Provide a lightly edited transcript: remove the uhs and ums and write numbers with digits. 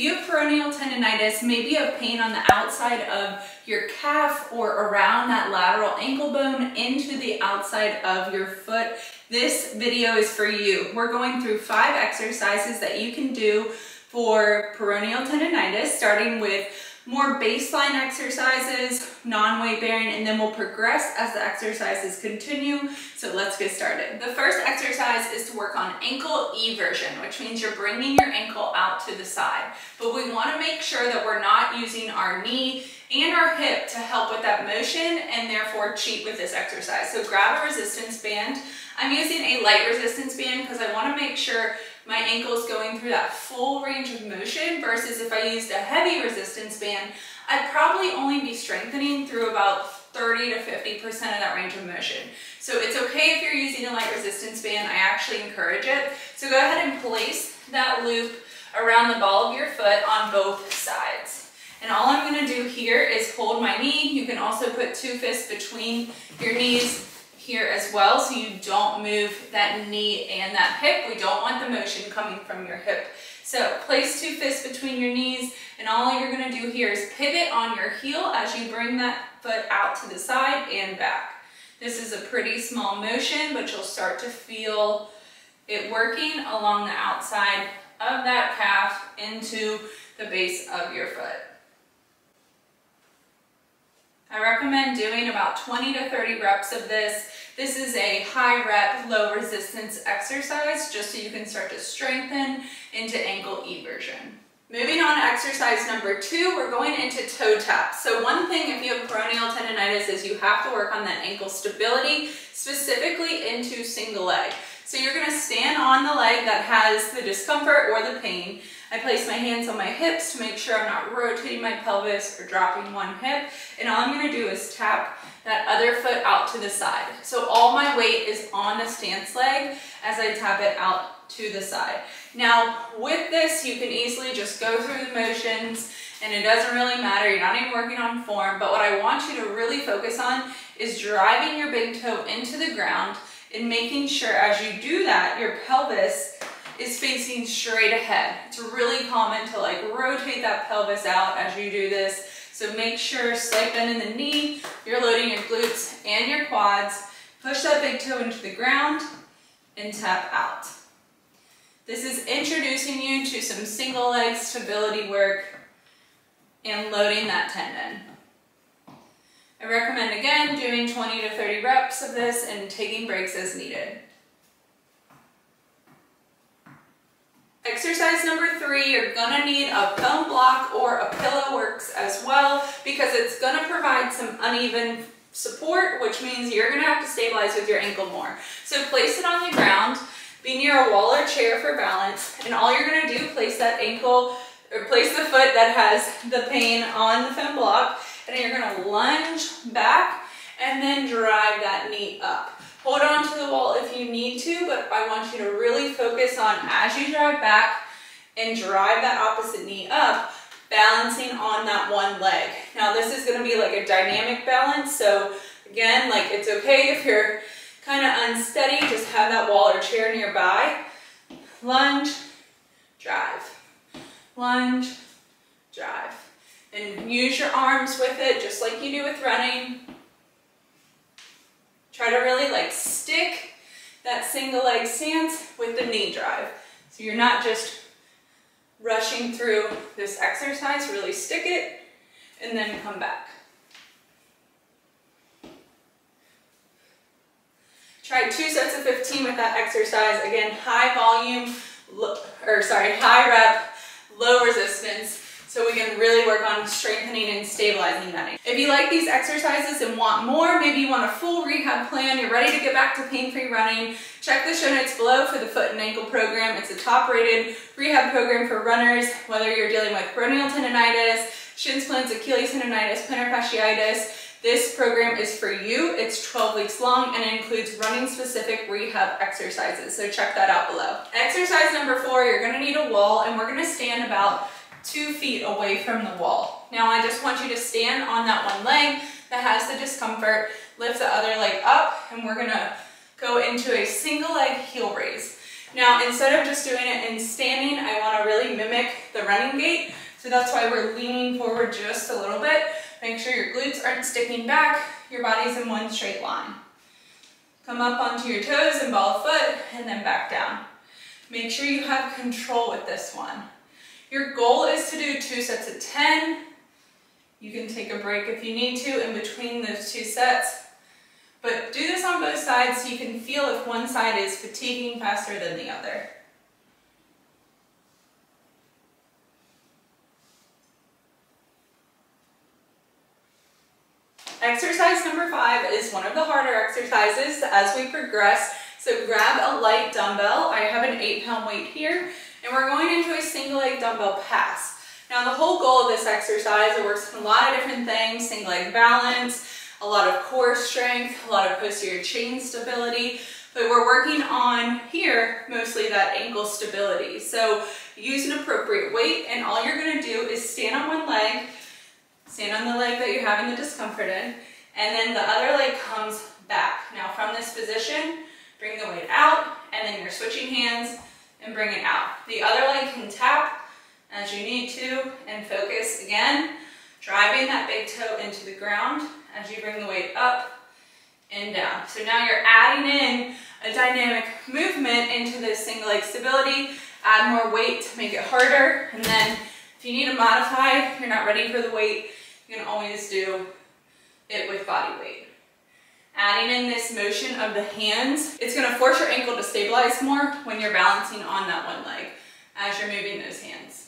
you have peroneal tendonitis, maybe you have pain on the outside of your calf or around that lateral ankle bone into the outside of your foot, this video is for you. We're going through 5 exercises that you can do for peroneal tendonitis, starting with more baseline exercises, non-weight bearing, and then we'll progress as the exercises continue. So let's get started. The first exercise is to work on ankle eversion, which means you're bringing your ankle out to the side. But we want to make sure that we're not using our knee and our hip to help with that motion and therefore cheat with this exercise. So grab a resistance band. I'm using a light resistance band because I want to make sure my ankle is going through that full range of motion versus if I used a heavy resistance band, I'd probably only be strengthening through about 30 to 50% of that range of motion. So it's okay if you're using a light resistance band. I actually encourage it. So go ahead and place that loop around the ball of your foot on both sides. And all I'm going to do here is hold my knee. You can also put 2 fists between your knees here as well, so you don't move that knee and that hip. We don't want the motion coming from your hip. So place 2 fists between your knees, and all you're going to do here is pivot on your heel as you bring that foot out to the side and back. This is a pretty small motion, but you'll start to feel it working along the outside of that calf into the base of your foot. I recommend doing about 20 to 30 reps of this. This is a high rep, low resistance exercise just so you can start to strengthen into ankle eversion. Moving on to exercise number 2, we're going into toe taps. So one thing if you have peroneal tendonitis is you have to work on that ankle stability, specifically into single leg. So you're going to stand on the leg that has the discomfort or the pain. I place my hands on my hips to make sure I'm not rotating my pelvis or dropping one hip. And all I'm going to do is tap that other foot out to the side. So all my weight is on the stance leg as I tap it out to the side. Now with this, you can easily just go through the motions and it doesn't really matter. You're not even working on form. But what I want you to really focus on is driving your big toe into the ground and making sure as you do that, your pelvis is facing straight ahead. It's really common to rotate that pelvis out as you do this. So make sure, slight bend in the knee, you're loading your glutes and your quads. Push that big toe into the ground and tap out. This is introducing you to some single leg stability work and loading that tendon. I recommend again doing 20 to 30 reps of this and taking breaks as needed. Exercise number 3, you're gonna need a foam block or a pillow works as well because it's gonna provide some uneven support, which means you're gonna have to stabilize with your ankle more. So place it on the ground, be near a wall or chair for balance, and all you're gonna do, place that ankle, or place the foot that has the pain on the foam block, and you're gonna lunge back and then drive that knee up. Hold on to the wall if you need to, but I want you to really focus on as you drive back and drive that opposite knee up, balancing on that one leg. Now this is gonna be like a dynamic balance, so again, it's okay if you're kind of unsteady, just have that wall or chair nearby. Lunge, drive, lunge, drive. And use your arms with it, just like you do with running. Try to really stick that single leg stance with the knee drive. So you're not just rushing through this exercise, really stick it and then come back. Try 2 sets of 15 with that exercise. Again, high volume, high rep, low resistance. So we can really work on strengthening and stabilizing that. If you like these exercises and want more, maybe you want a full rehab plan, you're ready to get back to pain-free running, check the show notes below for the foot and ankle program. It's a top-rated rehab program for runners, whether you're dealing with peroneal tendonitis, shin splints, Achilles tendonitis, plantar fasciitis. This program is for you. It's 12 weeks long and it includes running-specific rehab exercises. So check that out below. Exercise number 4, you're gonna need a wall and we're gonna stand about 2 feet away from the wall. Now I just want you to stand on that one leg that has the discomfort, lift the other leg up, and we're gonna go into a single leg heel raise. Now, instead of just doing it in standing, I want to really mimic the running gait. So that's why we're leaning forward just a little bit. Make sure your glutes aren't sticking back, your body's in one straight line. Come up onto your toes and ball a foot, and then back down. Make sure you have control with this one. Your goal is to do 2 sets of 10. You can take a break if you need to in between those 2 sets. But do this on both sides so you can feel if one side is fatiguing faster than the other. Exercise number 5 is one of the harder exercises as we progress. So grab a light dumbbell. I have an 8-pound weight here, and we're going into a single leg dumbbell pass. Now the whole goal of this exercise, it works on a lot of different things, single leg balance, a lot of core strength, a lot of posterior chain stability, but we're working on here mostly that ankle stability. So use an appropriate weight, and all you're going to do is stand on one leg, stand on the leg that you're having the discomfort in, and then the other leg comes back. Now from this position, bring the weight out, and then you're switching hands and bring it out. The other leg can tap as you need to, and focus again, driving that big toe into the ground as you bring the weight up and down. So now you're adding in a dynamic movement into this single leg stability. Add more weight to make it harder, and then if you need to modify, if you're not ready for the weight, you can always do it with body weight. Adding in this motion of the hands, it's going to force your ankle to stabilize more when you're balancing on that one leg as you're moving those hands.